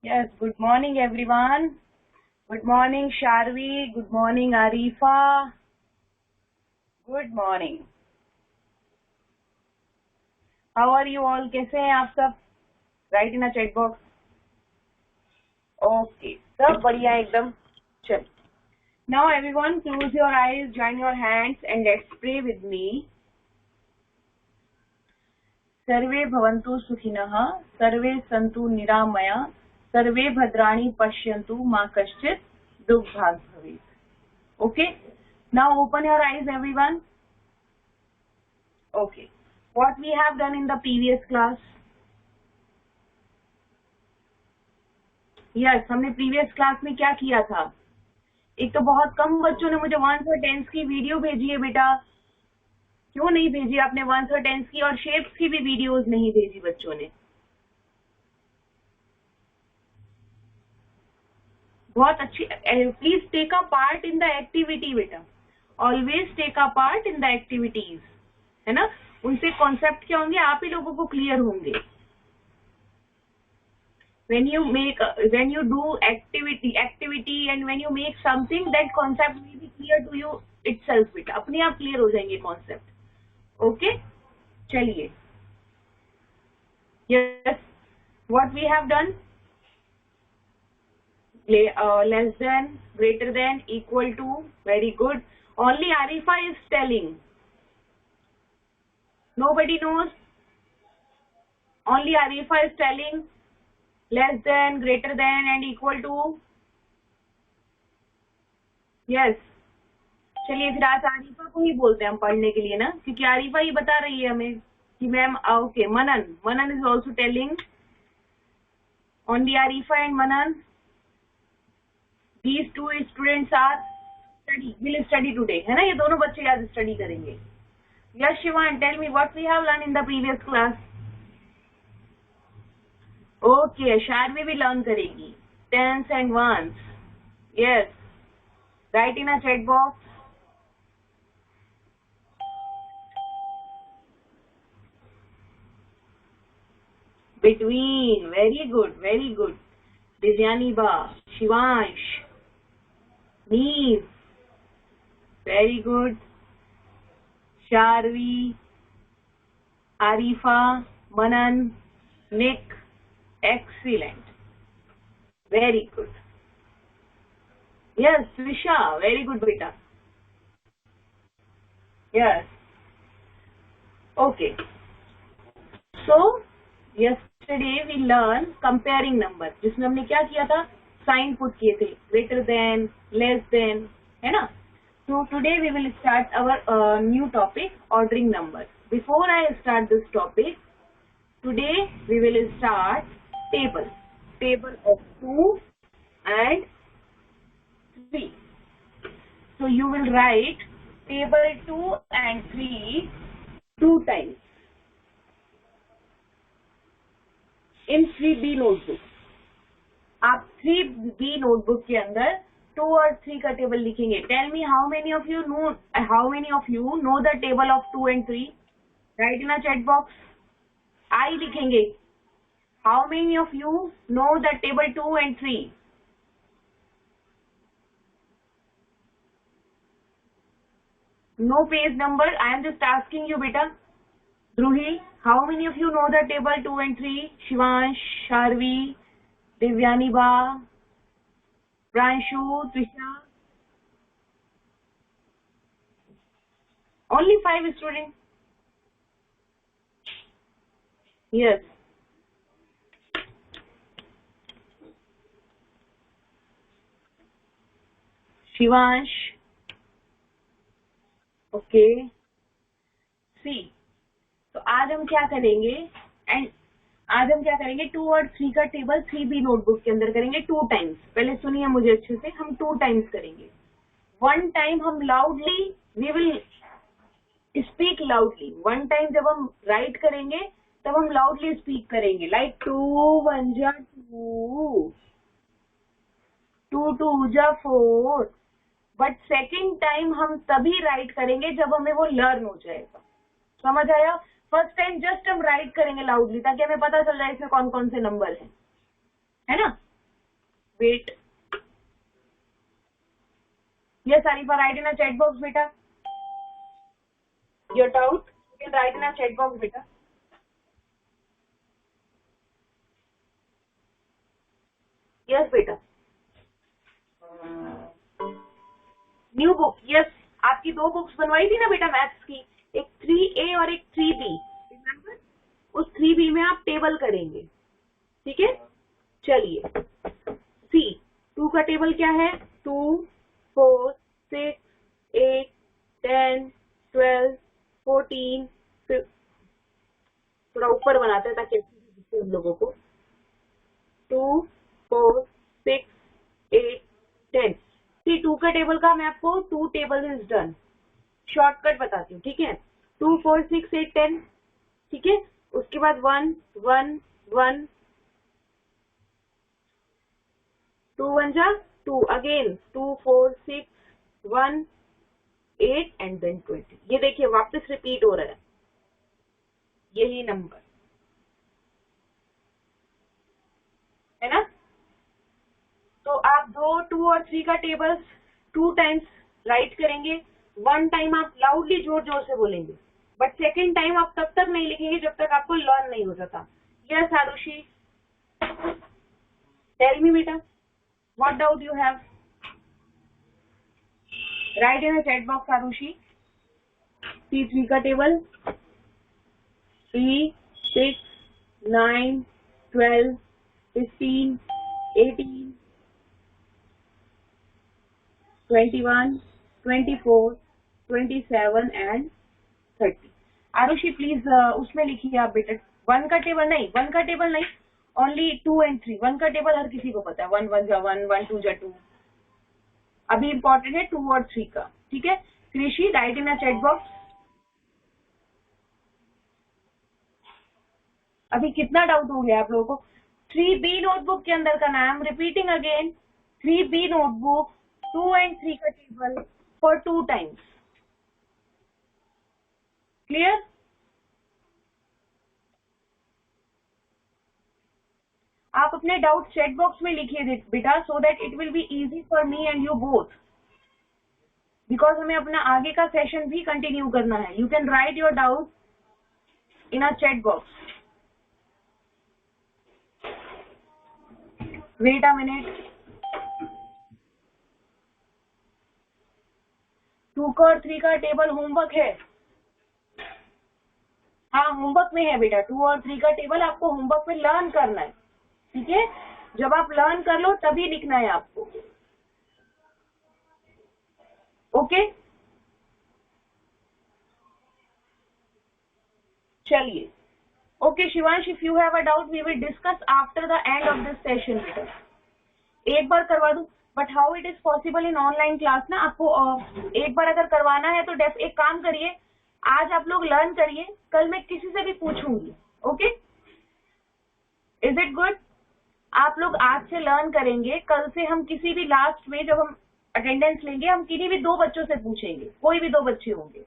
Yes, good morning everyone. Good morning Sharvi, good morning Arifa. Good morning. How are you all? कैसे हैं आप सब? Write in a chat box. Okay, सब बढ़िया एकदम. चल. Now everyone close your eyes, join your hands and let's pray with me. सर्वे भवन्तु सुखिनः, सर्वे सन्तु निरामया, सर्वे भद्राणि पश्यन्तु, मा कश्चित् दुःखभाग् भवेत्. Okay. Now open your eyes everyone. Okay. What we have done in the previous class? Yes, हमने previous class में क्या किया था? एक तो बहुत कम बच्चों ने मुझे 1s और 10s की वीडियो भेजी है बेटा. क्यों नहीं भेजी आपने 1s और 10s की? और शेप्स की भी वीडियोस नहीं भेजी बच्चों ने. बहुत अच्छी. Please take a part in the activity बेटा. Always take a part in the activities, है ना. उनसे कॉन्सेप्ट क्या होंगे आप ही लोगों को क्लियर होंगे. when you do activity and when you make something, that concept will be clear to you itself बेटा. अपने आप क्लियर हो जाएंगे कॉन्सेप्ट. ओके, चलिए. yes, what we have done? Less than, greater than, equal to. Very good. Only Arifa is telling. Nobody knows. Only Arifa is telling less than, greater than and equal to. Yes. चलिए फिर आज आरिफा को ही बोलते हैं हम पढ़ने के लिए ना, क्योंकि आरिफा ही बता रही है हमें कि ma'am. Okay, Manan is also telling. Only Arifa and Manan. These two students are will study today, है ना. ये दोनों बच्चे आज स्टडी करेंगे. Yes, Shivan, tell me what we have learned in the previous class. Okay, Sharvi भी learn करेगी. Tens and ones. Yes. Write in a chat box. Between. Very good, very good. Divyani Ba, Shivansh, Neev. Very good. Sharvi, Arifa, Manan, Nick. Excellent. Very good. Yes, Swisha. Very good beta. Yes. Okay. So yesterday we learned comparing number, जिसमें हमने क्या किया था? Sign put किए थे. Greater than, less than, है ना. So today we will start our new topic, ordering numbers. Before I start this topic, today we will start table of 2 and 3. So you will write table 2 and 3 2 times in 3B notebook. आप 3B notebook के अंदर 2 और 3 का table लिखेंगे. Tell me how many of you know the table of 2 and 3? Write in a chat box. I लिखेंगे. How many of you know the table 2 and 3? No page number. I am just asking you beta. Druhi, how many of you know the table 2 and 3? Shivansh, Sharvi, Divyani Ba, Pranshu, Trisha. Only 5 students. Yes. Shivansh. Okay. See. तो आज हम क्या करेंगे? आज हम क्या करेंगे? 2 और 3 का टेबल 3B नोटबुक के अंदर करेंगे 2 टाइम्स. पहले सुनिए मुझे अच्छे से. हम 2 टाइम्स करेंगे. 1 टाइम हम loudly, we will speak loudly. 1 time जब हम राइट करेंगे तब हम लाउडली स्पीक करेंगे. लाइक 2 1 जा 2, 2 2 जा 4. बट सेकेंड टाइम हम तभी राइट करेंगे जब हमें वो लर्न हो जाएगा. समझ आया? फर्स्ट टाइम जस्ट हम राइट करेंगे लाउडली ताकि हमें पता चल जाए इसमें कौन कौन से नंबर है ना. Wait. Yes, Arifa, write in a chat box, beta. Your doubt, you can write in a chat box, beta. Yes, beta. New book, yes, आपकी 2 बुक्स बनवाई थी ना बेटा मैथ्स की, एक 3A और एक 3B, रिमेम्बर? उस 3B में आप टेबल करेंगे, ठीक है? चलिए, सी 2 का टेबल क्या है? 2, 4, 6, 8, 10, 12, 14, थोड़ा ऊपर बनाते हैं ताकि हम लोगों को 2, 4, 6, 8, 10। सी 2 का टेबल का मैं आपको 2 टेबल इज डन, शॉर्टकट बताती हूँ, ठीक है? 2, 4, 6, 8, 10, ठीक है? उसके बाद 1, 1, 1, 2 1 जा 2, अगेन 2, 4, 6, 1, 8 एंड देन 20। ये देखिए वापस रिपीट हो रहा है यही नंबर, है ना? तो आप 2, 2 और 3 का टेबल्स 2 टाइम्स राइट करेंगे। 1 टाइम आप लाउडली जोर जोर से बोलेंगे, बट सेकेंड टाइम आप तब तक नहीं लिखेंगे जब तक आपको लर्न नहीं हो जाता। यस आरुषि, टेल मी बेटा, what doubt you have? Write in the chat box Arushi. C3 का टेबल 3, 6, 9, 12, 15, 18, 21, 24, 27 एंड 30। आरुषि प्लीज उसमें लिखिए आप बेटा। 1 का टेबल नहीं, 1 का टेबल नहीं, ओनली 2 एंड 3। 1 का टेबल हर किसी को पता है, 1 1 जा 1, 1 2 जा 2। अभी इंपॉर्टेंट है 2 और 3 का, ठीक है? कृषि, right in a chat box. अभी कितना डाउट हो गया आप लोगों को? 3B नोटबुक के अंदर का नाम, repeating again, 3B notebook 2 and 3 का टेबल फॉर 2 टाइम्स। क्लियर? आप अपने डाउट चैट बॉक्स में लिखिए बेटा, so that it will be easy for me and you both, because हमें अपना आगे का सेशन भी कंटिन्यू करना है। You can write your doubt in a chat box. Wait a minute. 2 का और 3 का टेबल होमवर्क है। हाँ, होमवर्क में है बेटा। 2 और 3 का टेबल आपको होमवर्क में लर्न करना है, ठीक है? जब आप लर्न कर लो तभी लिखना है आपको, ओके? चलिए, okay Shivansh, if you have a doubt we will discuss after the end of this session बेटा। एक बार करवा दूं, but how it is possible in online class ना, आपको एक बार अगर करवाना है तो एक काम करिए, आज आप लोग लर्न करिए, कल मैं किसी से भी पूछूंगी, ओके? Is it good? आप लोग आज से लर्न करेंगे, कल से हम किसी भी लास्ट में जब हम अटेंडेंस लेंगे, हम किसी भी 2 बच्चों से पूछेंगे, कोई भी 2 बच्चे होंगे।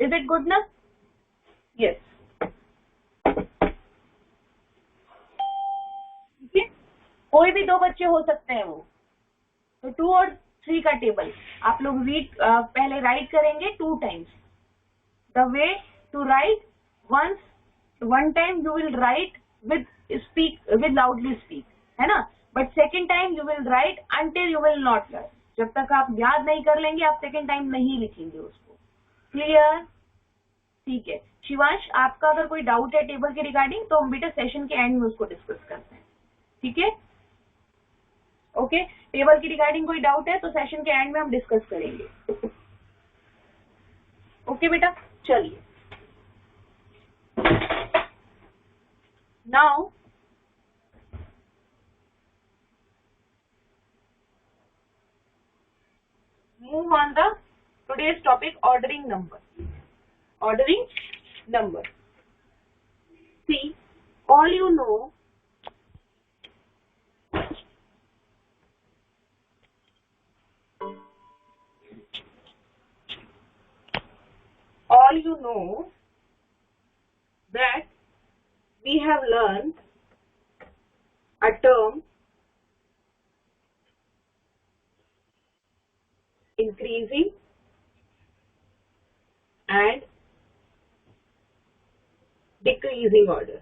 इज इट गुड ना? यस, ठीक है? कोई भी 2 बच्चे हो सकते हैं वो। तो 2 और 3 का टेबल आप लोग पहले राइट करेंगे 2 times. The way to write, one time you will write with loudly speak, है ना? But second time you will write until you will not write। जब तक आप याद नहीं कर लेंगे आप सेकेंड टाइम नहीं लिखेंगे उसको। क्लियर? ठीक है शिवांश, आपका अगर कोई डाउट है टेबल के रिगार्डिंग तो हम बेटा सेशन के एंड में उसको डिस्कस करते हैं, ठीक है? ओके, टेबल की रिगार्डिंग कोई डाउट है तो सेशन के एंड में हम डिस्कस करेंगे, ओके बेटा? चलिए, now move on the today's topic, ordering number. Ordering number. See, all you know that we have learned a term increasing and decreasing order.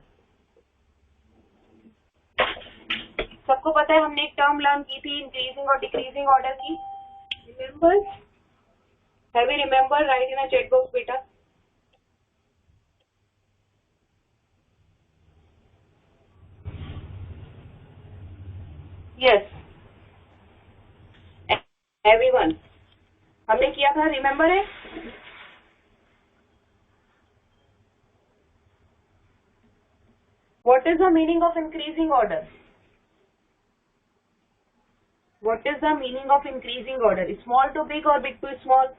सबको पता है हमने एक टर्म लर्न की थी इंक्रीजिंग और डिक्रीजिंग ऑर्डर की. Remember? Have you remember? Right in a chat box बेटा. यस एवरीवन, हमने किया था, रिमेंबर है? What is the meaning of increasing order? What is the meaning of increasing order? Small to big or big to small?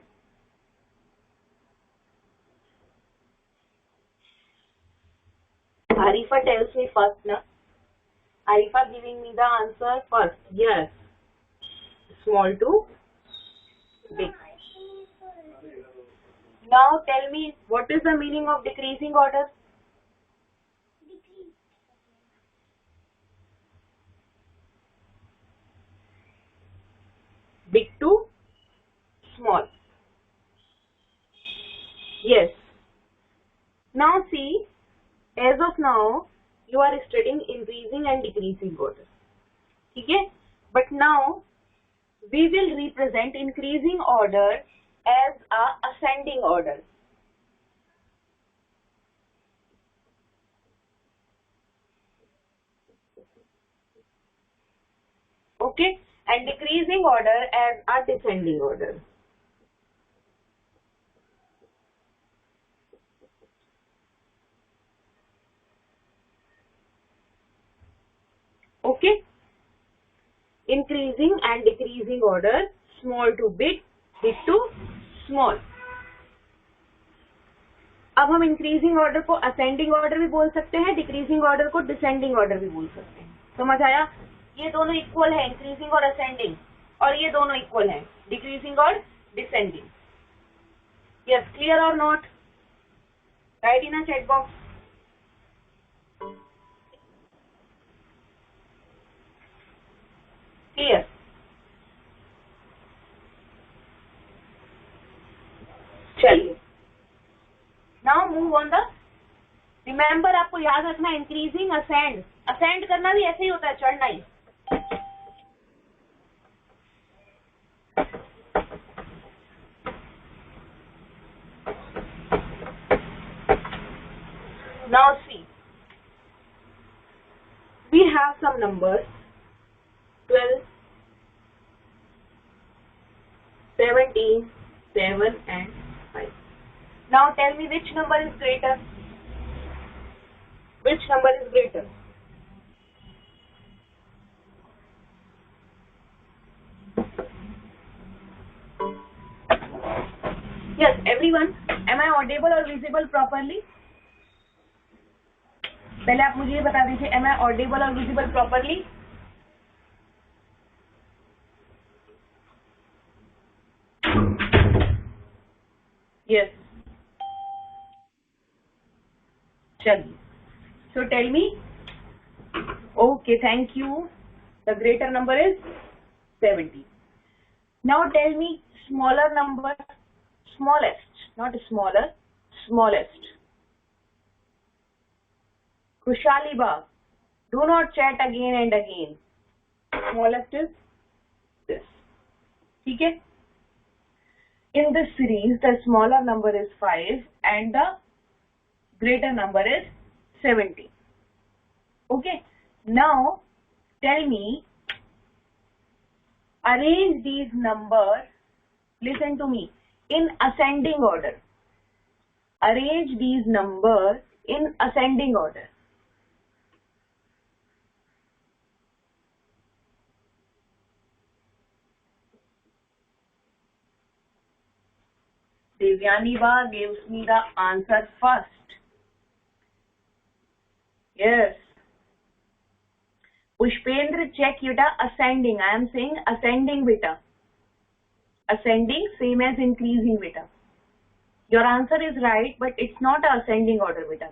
Arifa tells me first, na? Arifa giving me the answer first. Yes. Small to big. Now tell me, what is the meaning of decreasing order? Big to small. Yes. Now see, as of now, you are studying increasing and decreasing order. Okay? But now, we will represent increasing order as a ascending order. Okay? And decreasing order as a descending order. Okay? Increasing and decreasing order, small to big, big to small. अब हम increasing order को ascending order भी बोल सकते हैं, decreasing order को descending order भी बोल सकते हैं. समझ आया? ये दोनों इक्वल है, इंक्रीजिंग और असेंडिंग, और ये दोनों इक्वल है, डिक्रीजिंग और डिसेंडिंग. यस, क्लियर और not? Write in a chat box. Clear? चलिए, now move on the. Remember, आपको याद रखना, इंक्रीजिंग, असेंड. असेंड करना भी ऐसे ही होता है, चढ़ना ही. Now see, we have some numbers 12, 17, 7 and 5. Now tell me which number is greater? Which number is greater? Yes, everyone, am I audible or visible properly? पहले आप मुझे ये बता दीजिए, am I audible or visible properly? Yes. चलिए. So tell me. Okay, thank you. The greater number is 70. Now tell me smaller number, smallest, not smaller, smallest. Khushali Ba, do not chat again and again. Smallest is this. ठीक है? In this series, the smaller number is 5 and the greater number is 70. Okay? Now, tell me, arrange these numbers, listen to me, in ascending order. Arrange these numbers in ascending order. Devyani Ba gives me the answer first. Yes. Pushpendra, check beta, ascending. I am saying ascending beta. Ascending, same as increasing beta. Your answer is right, but it's not a ascending order beta.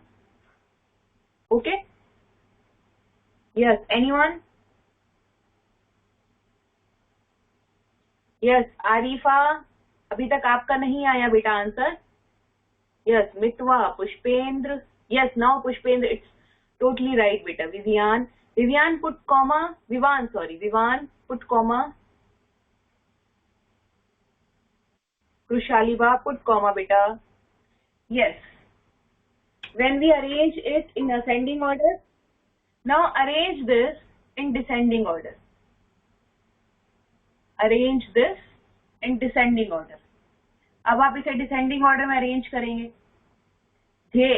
Okay? Yes, anyone? Yes Arifa, अभी तक आपका नहीं आया बेटा answer. Yes Mitwa, Pushpendra, yes now Pushpendra, it's totally right बेटा। Vivian, Vivian put comma, Vivaan sorry, Vivaan put comma, Krishaliba put comma बेटा। Yes, when we arrange it in ascending order, now arrange this in descending order. Arrange this in descending order. अब आप इसे descending order में arrange करेंगे। जे,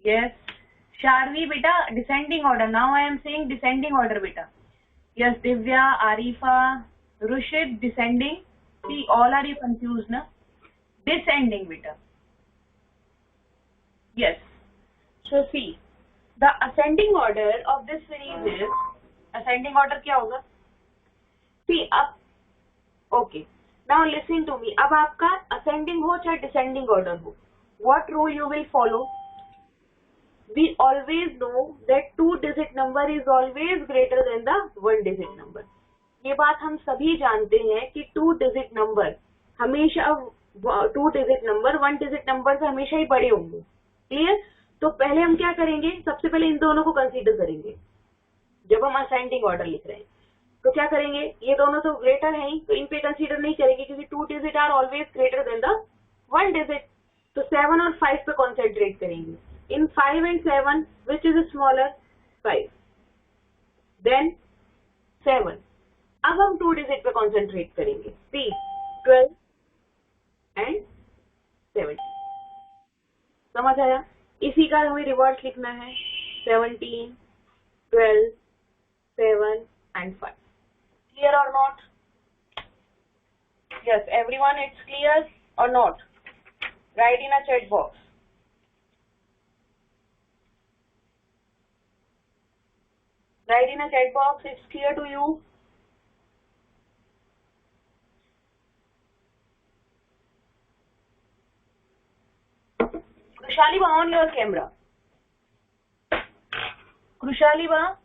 yes Sharvi बेटा descending order, now I am saying descending order बेटा। Yes Divya, Arifa, Rushid descending, see all are you confuse ना, descending बेटा। Yes. So see, the ascending order of this series is, ascending order क्या होगा? See अब, okay. Now listen to me. अब आपका ascending हो चाहे descending order हो, what rule you will follow? We always know that 2-digit number is always greater than the 1-digit number. ये बात हम सभी जानते हैं कि 2-digit number हमेशा 2-digit number 1-digit number से हमेशा ही बड़े होंगे। क्लियर? तो पहले हम क्या करेंगे, सबसे पहले इन दोनों को कंसीडर करेंगे जब हम असेंडिंग ऑर्डर लिख रहे हैं। तो क्या करेंगे, ये दोनों तो ग्रेटर हैं तो इन पे कंसीडर नहीं करेंगे क्योंकि 2 digit are always greater than the 1 digit. तो 7 और 5 पे कॉन्सेंट्रेट करेंगे। In 5 and 7 which is smaller, 5 than 7। अब हम 2 डिजिट पे कॉन्सेंट्रेट करेंगे, सी 12 एंड 17। समझ आया? इसी का हमें रिवर्स लिखना है, 17, 12, 7 and 5. Clear or not? Yes, everyone, it's clear or not? Write in a chat box. Write in a chat box, it's clear to you? Krushaliba, on your camera. Krushaliba,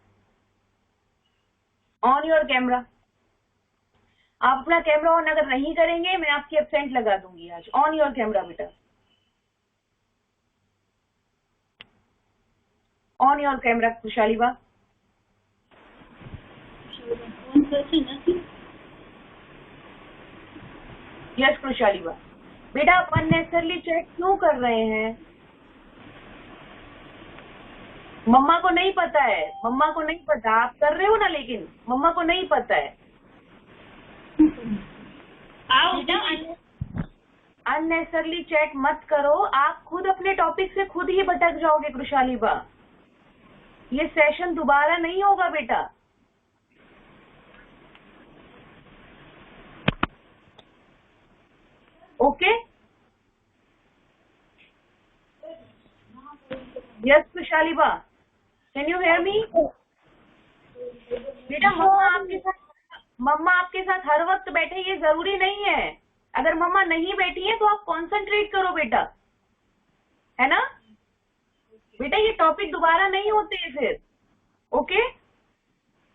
on your camera. आप अपना camera on अगर नहीं करेंगे मैं आपकी absent लगा दूंगी आज। ऑन योर कैमरा बेटा, ऑन योर कैमरा खुशालीबा। यस खुशालीबा बेटा, आप अननेसेसरली चेक क्यों कर रहे हैं? मम्मा को नहीं पता है, मम्मा को नहीं पता, आप कर रहे हो ना, लेकिन मम्मा को नहीं पता है। अननेसेसरली चैट मत करो, आप खुद अपने टॉपिक से खुद ही भटक जाओगे कृशालीबा। ये सेशन दोबारा नहीं होगा बेटा। Okay? Yes Krishaliba, can you hear me? बेटा मम्मा आपके साथ हर वक्त बैठे ये जरूरी नहीं है। अगर मम्मा नहीं बैठी है तो आप कंसंट्रेट करो बेटा, है ना बेटा? ये टॉपिक दोबारा नहीं होते हैं फिर। ओके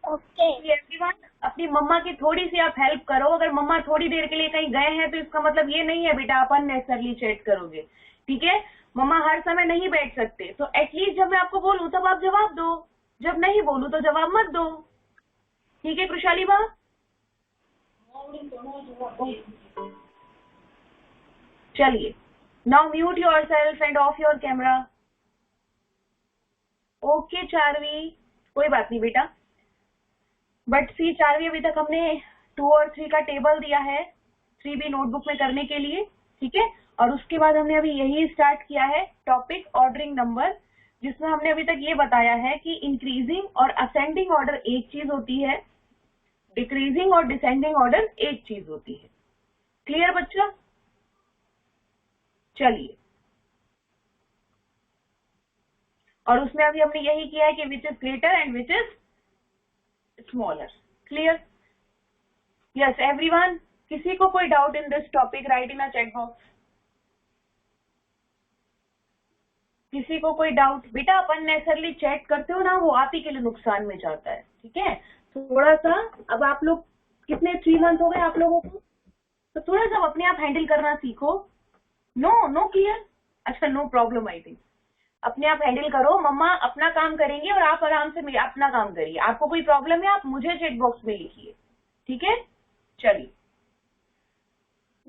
ओके एवरीवन, अपनी मम्मा की थोड़ी सी आप हेल्प करो। अगर मम्मा थोड़ी देर के लिए कहीं गए हैं तो इसका मतलब ये नहीं है बेटा आप अननेसेसरली चैट करोगे, ठीक है? मम्मा हर समय नहीं बैठ सकते, तो एटलीस्ट जब मैं आपको बोलूं तब आप जवाब दो, जब नहीं बोलूं तो जवाब मत दो, ठीक है कृशालीबा? चलिए, now mute yourself and off your camera. Okay Charvi, कोई बात नहीं बेटा, बट सी चारवी अभी तक हमने 2 और 3 का टेबल दिया है 3B नोटबुक में करने के लिए, ठीक है? और उसके बाद हमने अभी यही स्टार्ट किया है टॉपिक ऑर्डरिंग नंबर, जिसमें हमने अभी तक ये बताया है कि इंक्रीजिंग और असेंडिंग ऑर्डर एक चीज होती है, डिक्रीजिंग और डिसेंडिंग ऑर्डर एक चीज होती है। क्लियर बच्चा? चलिए, और उसमें अभी हमने यही किया है कि which is greater and which is smaller. Clear? Yes everyone, किसी को कोई doubt in this topic, right in a chat box. किसी को कोई डाउट? बेटा आप अननेसेसरली चैट करते हो ना, वो आप ही के लिए नुकसान में जाता है, ठीक है? थोड़ा सा अब आप लोग कितने 3 मंथ हो गए आप लोगों को, तो थोड़ा सा अपने आप हैंडल करना सीखो। नो क्लियर, अच्छा नो प्रॉब्लम आई थिंक। अपने आप हैंडल करो, मम्मा अपना काम करेंगे और आप आराम से अपना काम करिए। आपको कोई प्रॉब्लम है आप मुझे चेक बॉक्स में लिखिए, ठीक है। चलिए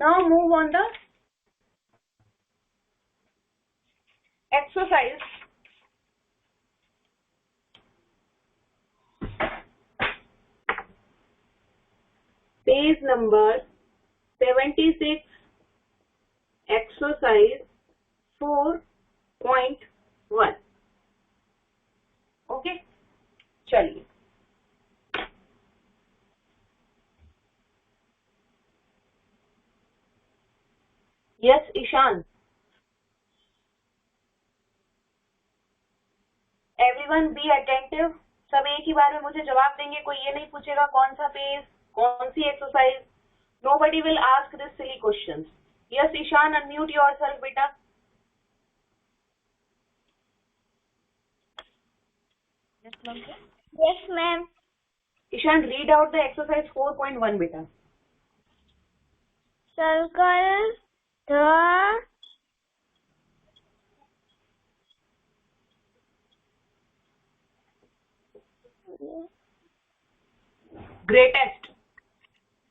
now move on the exercise. Page number 76, exercise 4.1। Okay चलिए। Yes Ishan, everyone be attentive. सब एक ही बार में मुझे जवाब देंगे, कोई ये नहीं पूछेगा कौन सा पेज कौन सी exercise. Nobody will ask this silly questions. Yes Ishan, unmute yourself बेटा। Yes, ma'am. Ishan read out the exercise 4.1 बेटा। Circle the greatest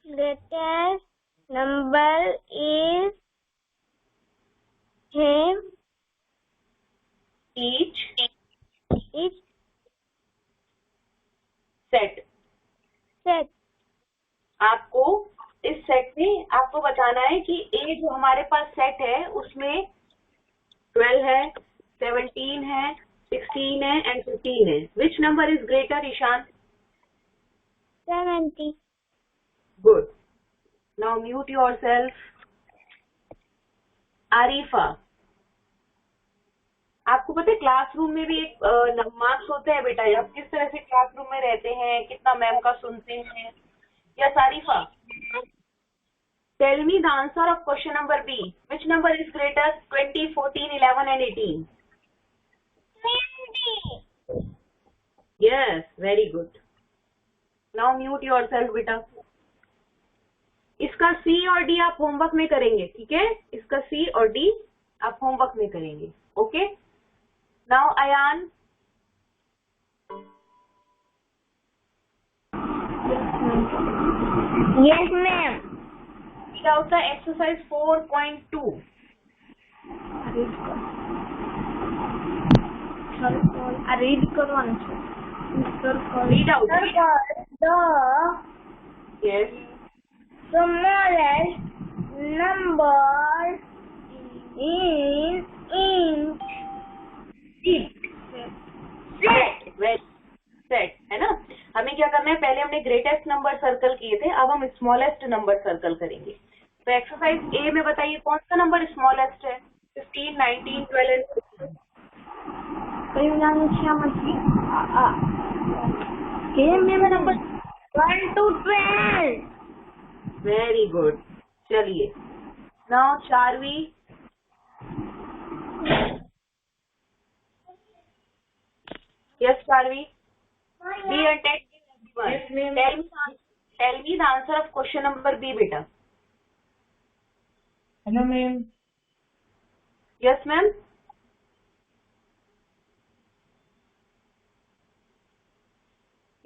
greatest number is him. Each Each set. set. आपको इस सेट में आपको बताना है कि ए जो हमारे पास सेट है उसमें 12 है, 17 है, 16 है एंड 15 है। Which number is greater Ishan? 70. Good. Now mute yourself. Arifa, आपको पता है क्लासरूम में भी एक मार्क्स होते हैं बेटा, आप किस तरह से क्लासरूम में रहते हैं, कितना मैम का सुनते हैं। Yes Arifa, tell me the answer of question number B. Which number is greater? 20, 14, 11 and 18। 20. Yes very good. Now mute yourself बेटा। इसका सी और डी आप होमवर्क में करेंगे, ठीक है। इसका सी और डी आप होमवर्क में करेंगे, okay. Now Ayan, Yes, ma'am. read out the exercise 4.2. Read करो Read out. the Yes. smallest number in inch. Set है ना। हमें क्या करना है, पहले हमने ग्रेटेस्ट नंबर सर्कल किए थे, अब हम स्मॉलेस्ट नंबर सर्कल करेंगे। तो एक्सरसाइज ए में बताइए कौन सा नंबर स्मॉलेस्ट है? 15, 19, 12 and 16। Number 1 to 12. Very good. चलिए now Charvi, yes Charvi, be attentive everyone. Tell me the answer of question number B बेटा। Hello ma'am. Yes ma'am.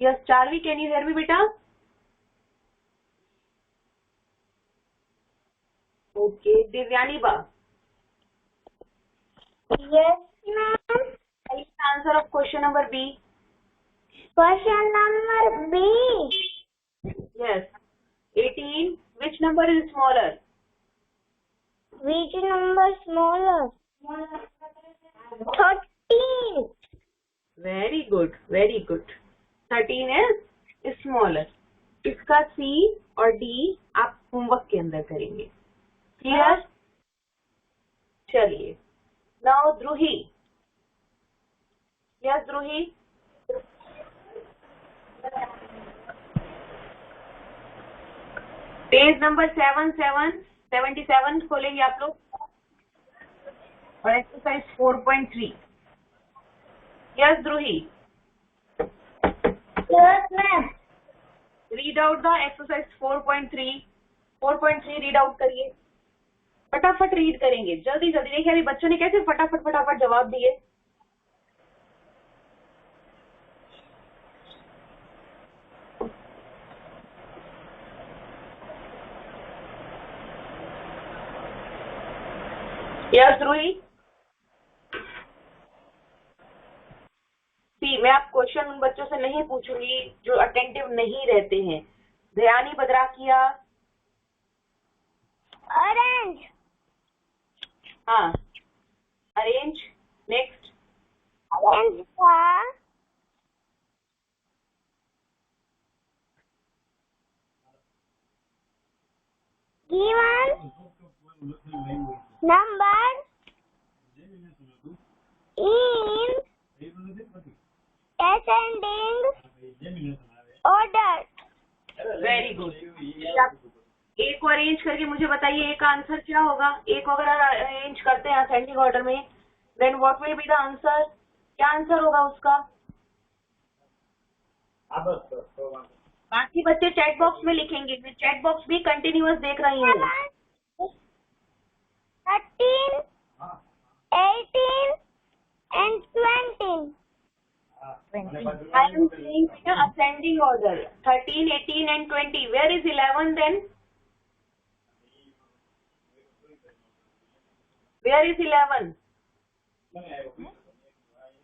Yes Charvi, can you hear me बेटा? Okay Divyani ba, Yes, ma'am. Answer of question number B. Question number B. Yes. 18. Which number is smaller? Which number smaller? 13. Very good. Very good. 13 is smaller. इसका C और D आप homework के अंदर करेंगे, clear. चलिए now Dhruhi. Yes Dhruhi, page number 77 खोलेंगे आप लोग और exercise 4.3। Yes Dhruhi, Yes, ma'am. Read out the exercise 4.3 read out करिए, फटाफट रीड करेंगे, जल्दी जल्दी। देखिए अभी बच्चों ने कैसे फटाफट फटाफट जवाब दिए। यस रूही, मैं आप क्वेश्चन उन बच्चों से नहीं पूछूंगी जो अटेंटिव नहीं रहते हैं। दयानी बद्राकिया, ऑरेंज, हाँ अरेंज, नेक्स्ट। ऑरेंज का given number in ascending order। Very good. A को अरेंज करके मुझे बताइए ए का आंसर क्या होगा। ए को अगर अरेंज करते हैं असेंडिंग ऑर्डर में, then what will be the answer, क्या आंसर होगा उसका। बाकी बच्चे चैट बॉक्स में लिखेंगे, मैं चैट बॉक्स भी कंटिन्यूअस देख रही हूँ। 13, 18 and 20। I am saying ascending order 13, 18 and 20. Where is 11 then? Where is 11?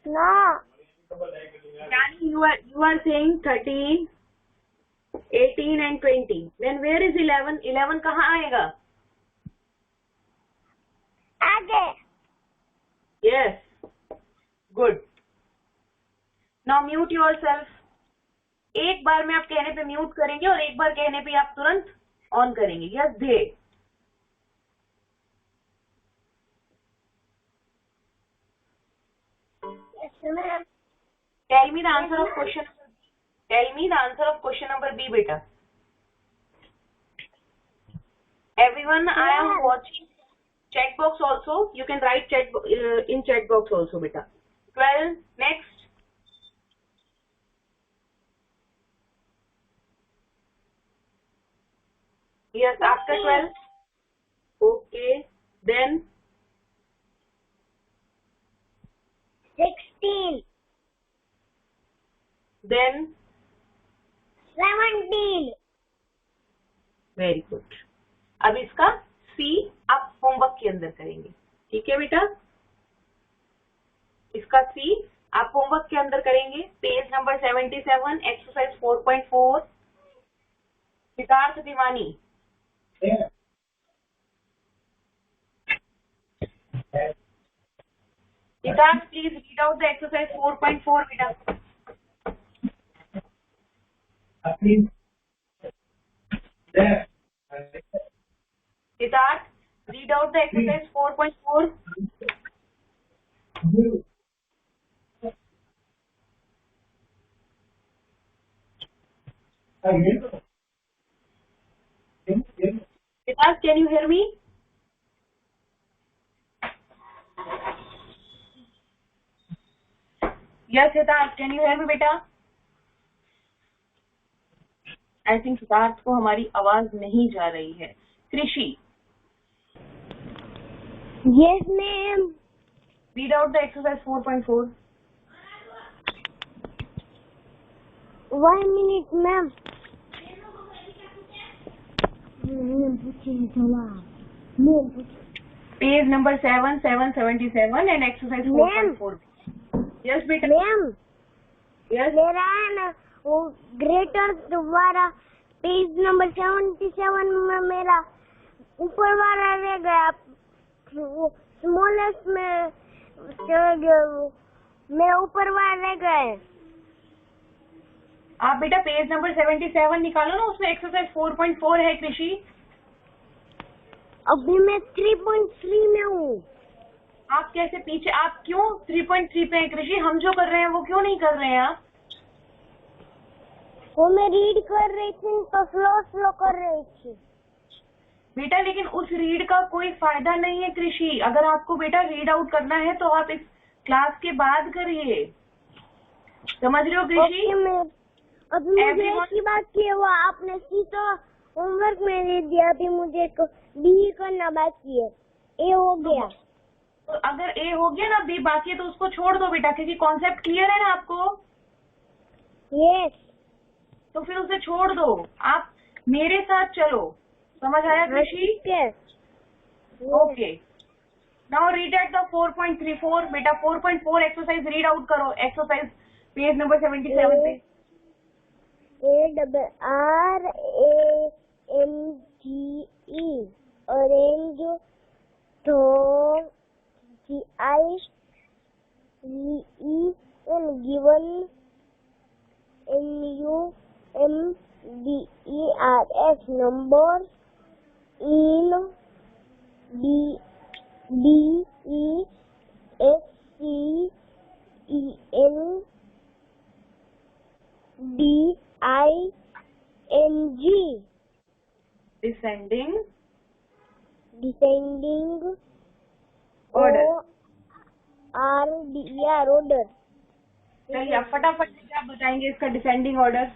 No, Yani you are saying 13, 18 and 20. Then where is 11? 11 कहाँ आएगा? आगे। Yes. Good. Now mute yourself. एक बार में आप कहने पे म्यूट करेंगे और एक बार कहने पे आप तुरंत ऑन करेंगे। Yes they. Tell me the answer of question. Tell me the answer of question number B, beta. Everyone, I am watching chat box also. You can write in chat box also, beta. 12. Next. Yes, after 12. Okay. Then 16, then 17। Very good. अब इसका सी आप homework के अंदर करेंगे, ठीक है बेटा। इसका सी आप होमवर्क के अंदर करेंगे। Page number 77, exercise 4.4। Siddharth Deewani, Siddharth please read out the exercise 4.4 बेटा। Siddharth read out the exercise 4.4। Siddharth, can you hear me? Yes, Siddharth, can you hear me, बेटा? I think सिद्धार्थ को हमारी आवाज नहीं जा रही है। कृषि, Yes, ma'am। read out the exercise 4.4. 1 minute, ma'am। Page number 7, 777 and exercise 4.4. Yes, बेटा। Ma'am, Yes. मेरा है ना वो ग्रेटर द्वारा पेज नंबर 77 में मेरा ऊपर वाला रह गया, वो स्मॉलेस्ट में चला गया, वो मेरा ऊपर वाला रह गया। आप बेटा पेज नंबर 77 निकालो ना, उसमें एक्सरसाइज 4.4 है कृषि। अभी मैं 3.3 में हूँ। आप कैसे पीछे, आप क्यों 3.3 पे हैं कृषि? हम जो कर रहे हैं वो क्यों नहीं कर रहे हैं आप? वो मैं रीड कर रही थी तो स्लो कर रही थी बेटा, लेकिन उस रीड का कोई फायदा नहीं है कृषि। अगर आपको बेटा रीड आउट करना है तो आप इस क्लास के बाद करिए, समझ रहे हो कृषि? अभी मुझे Everyone- एक ही बात की है, वो आपने सी तो होमवर्क में दे दिया, अभी मुझे बी करना बाकी है। ए हो गया। तो अगर ए हो गया ना, बी बाकी है तो उसको छोड़ दो बेटा, क्योंकि कॉन्सेप्ट क्लियर है ना आपको। यस। तो फिर उसे छोड़ दो, आप मेरे साथ चलो। समझ आया कृषि? ठीक है। Okay, now read at the 4.34 बेटा। 4.4 एक्सरसाइज रीड आउट करो। एक्सरसाइज पेज नंबर 77 पे। ARRANGE arrange thought GIVEN given NUMBERS numbers in descending descending order. order। चलिए आप फटाफट से क्या बताएंगे इसका डिसेंडिंग ऑर्डर?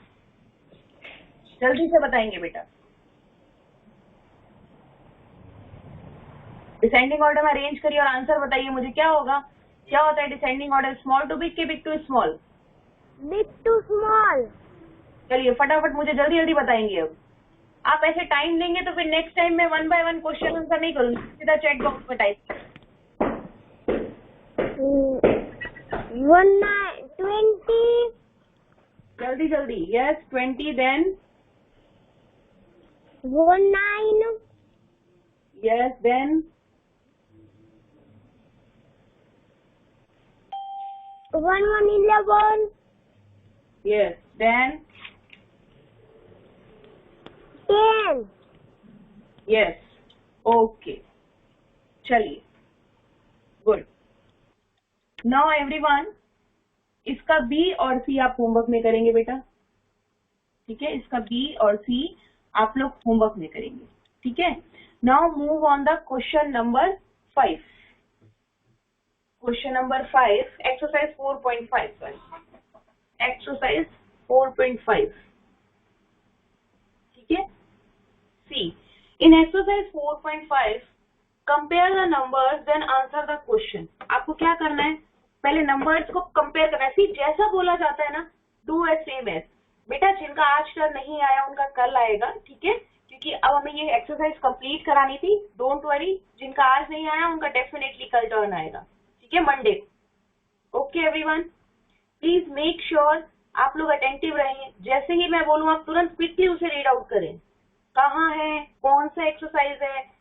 जल्दी से बताएंगे बेटा। डिसेंडिंग ऑर्डर में अरेंज करिए और आंसर बताइए मुझे, क्या होगा? क्या होता है descending order? Small to big के big to small? Big to small. चलिए फटाफट मुझे जल्दी जल्दी बताएंगे। अब आप ऐसे टाइम देंगे तो फिर नेक्स्ट टाइम मैं 1 बाय 1 क्वेश्चन आंसर नहीं करूंगी, सीधा चैट बॉक्स में टाइप। 20। जल्दी जल्दी। Yes 20, then 19। Yes, then 11। Yes, then 10। Yes. Okay, चलिए गुड। नाउ एवरीवन, इसका बी और सी आप होमवर्क में करेंगे बेटा, ठीक है? इसका बी और सी आप लोग होमवर्क में करेंगे, ठीक है? Now move on the question number 5। Question number 5, exercise 4.5, sorry exercise 4.5, ठीक है? See, in exercise 4.5 compare the numbers then answer the question. आपको क्या करना है? पहले नंबर्स को कंपेयर करना है। फिर जैसा बोला जाता है ना, डू एज सेम एज। बेटा जिनका आज टर्न नहीं आया उनका कल आएगा, ठीक है? क्योंकि अब हमें ये एक्सरसाइज कंप्लीट करानी थी। डोंट वरी, जिनका आज नहीं आया उनका डेफिनेटली कल टर्न आएगा, ठीक है? Monday. Okay everyone, please make sure आप लोग अटेंटिव रहें। जैसे ही मैं बोलूँ आप तुरंत क्विकली उसे रीड आउट करें। कहाँ है, कौन सा एक्सरसाइज है,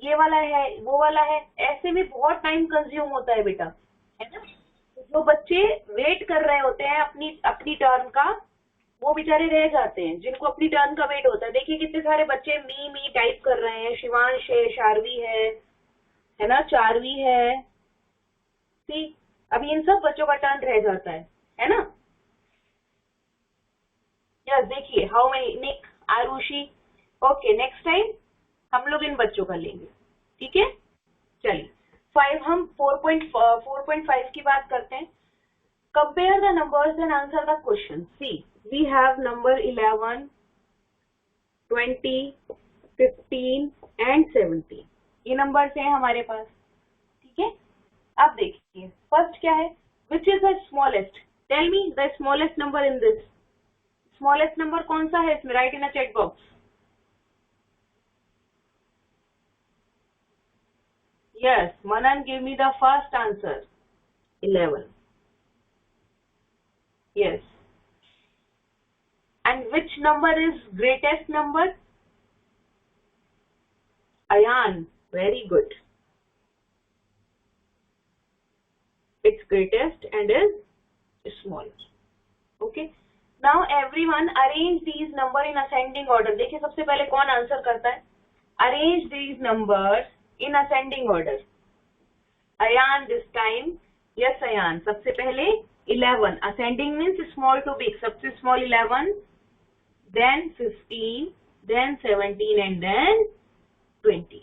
ये वाला है, वो वाला है। ऐसे में बहुत टाइम कंज्यूम होता है बेटा, है ना? जो बच्चे वेट कर रहे होते हैं अपनी टर्न का, वो बेचारे रह जाते हैं, जिनको अपनी टर्न का वेट होता है। देखिए कितने सारे बच्चे मी टाइप कर रहे हैं। शिवांश है, शार्वी है ना, चारवी है। सी, अभी इन सब बच्चों का टर्न रह जाता है ना? यस, देखिए how many, Nick, Aarushi. Okay, next time हम लोग इन बच्चों का लेंगे, ठीक है? चलिए 5, हम 4.5 की बात करते हैं। Compare the numbers and answer the question. See, we have number 11, 20, 15 and 17। ये नंबर्स हैं हमारे पास, ठीक है? अब देखिए फर्स्ट क्या है, which is the smallest? Tell me the smallest number in this. Smallest number कौन सा है इसमें? Write in a chat box. Yes, Manan, give me the first answer. 11. Yes. And which number is greatest number? Ayan, very good. It's greatest and is smallest. Okay. Now everyone arrange these number in ascending order. देखिए सबसे पहले कौन answer करता है? Arrange these numbers in ascending order. Ayan this time. Yes, Ayan. सबसे पहले 11. Ascending means small to big. सबसे small 11, then 15, then 17 and then 20.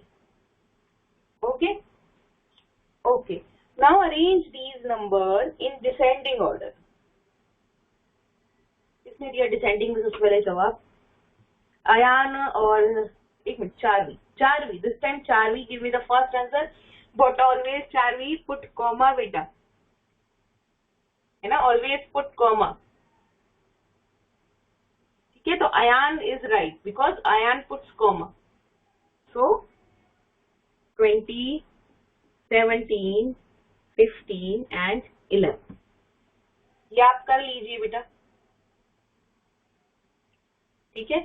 Okay? Okay. Now arrange these numbers in descending order. किसने दिया descending में सबसे पहले जवाब? अयान और एक minute, Charvi this time Charvi give me the first answer, but always Charvi put comma बेटा, है ना, ऑलवेज पुट कॉमा, ठीक है। तो Ayaan is right because Ayaan puts comma. So 20, 17, 15 and 11 ये आप कर लीजिए बेटा, ठीक है।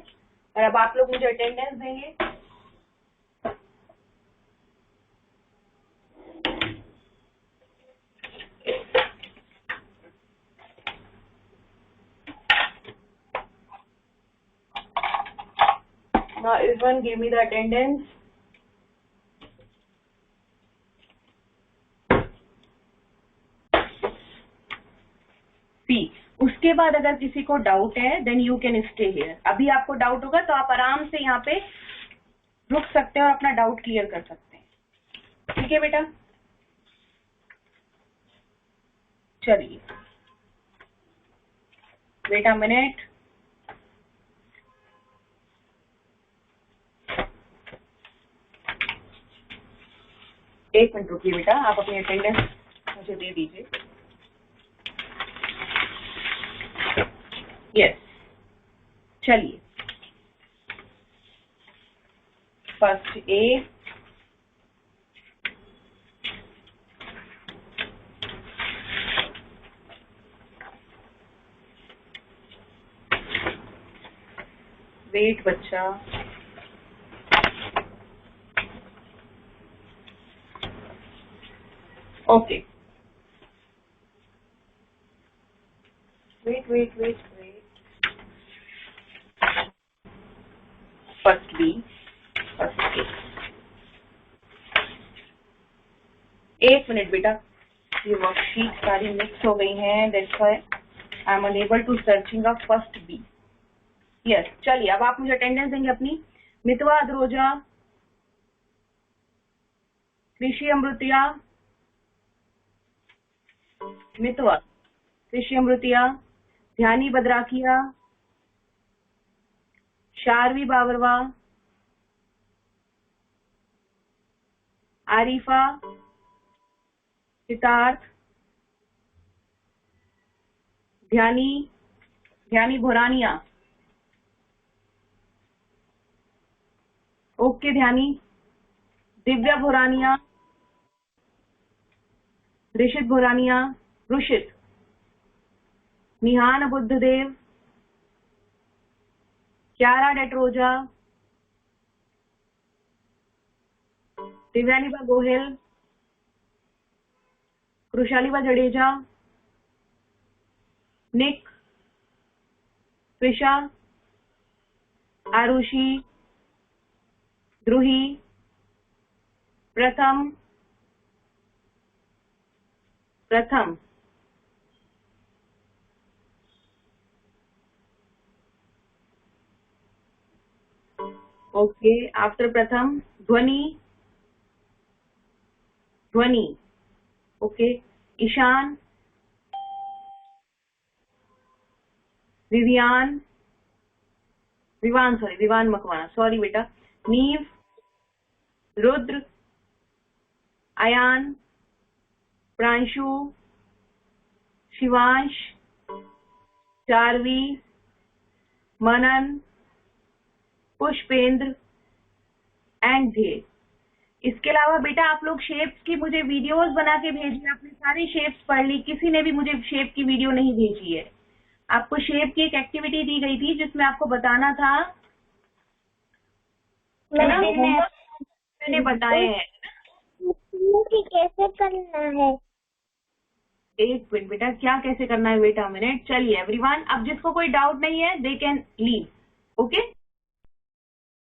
और अब आप लोग मुझे अटेंडेंस देंगे। Now everyone give me the attendance. See, उसके बाद अगर किसी को डाउट है then you can stay here. अभी आपको डाउट होगा तो आप आराम से यहाँ पे रुक सकते हैं और अपना डाउट क्लियर कर सकते हैं, ठीक है बेटा। चलिए बेटा मिनट, एक मिनट रुकिए बेटा, आप अपनी अटेंडेंस मुझे दे दीजिए। यस, चलिए फर्स्ट ए, वेट बच्चा, okay, wait, first B, first A, एक मिनट बेटा, ये वर्कशीट सारी मिक्स हो गई हैं, that's why I am unable to searching a first B. Yes, चलिए अब आप मुझे अटेंडेंस देंगे अपनी। मितवा अद्रोजा, कृषि अमृतिया, मितवा, कृषि अमृतिया, ध्यानी बद्राकिया, शारवी बाबरवा, आरिफा, सितार्थ, ध्यानी भोरानिया, ओके ध्यानी, दिव्या भोरानिया, ऋषित भोरानिया, रुषित, निहान बुद्धदेव, क्यारा डेट्रोजा, दिव्यानीबा गोहिल, कृशालीबा जडेजा, निक, त्रिशा, आरुषि, द्रुही, प्रथम, ओके, आफ्टर प्रथम ध्वनि, ओके, ईशान, विवान मकवाना, सॉरी बेटा, नीव, रुद्र, अयान, प्रांशु, शिवांश, चारवी, मनन, पुष्पेंद्र एंड ध्येय। इसके अलावा बेटा आप लोग शेप्स की मुझे वीडियोस बना के भेजिए। आपने सारी शेप्स पढ़ ली, किसी ने भी मुझे शेप की वीडियो नहीं भेजी है। आपको शेप की एक एक्टिविटी दी गई थी जिसमें आपको बताना था, मैंने बताए हैं कैसे करना है। एक मिनट बेटा, क्या कैसे करना है बेटा, मिनट। चलिए एवरीवन, अब जिसको कोई डाउट नहीं है दे कैन लीव, ओके।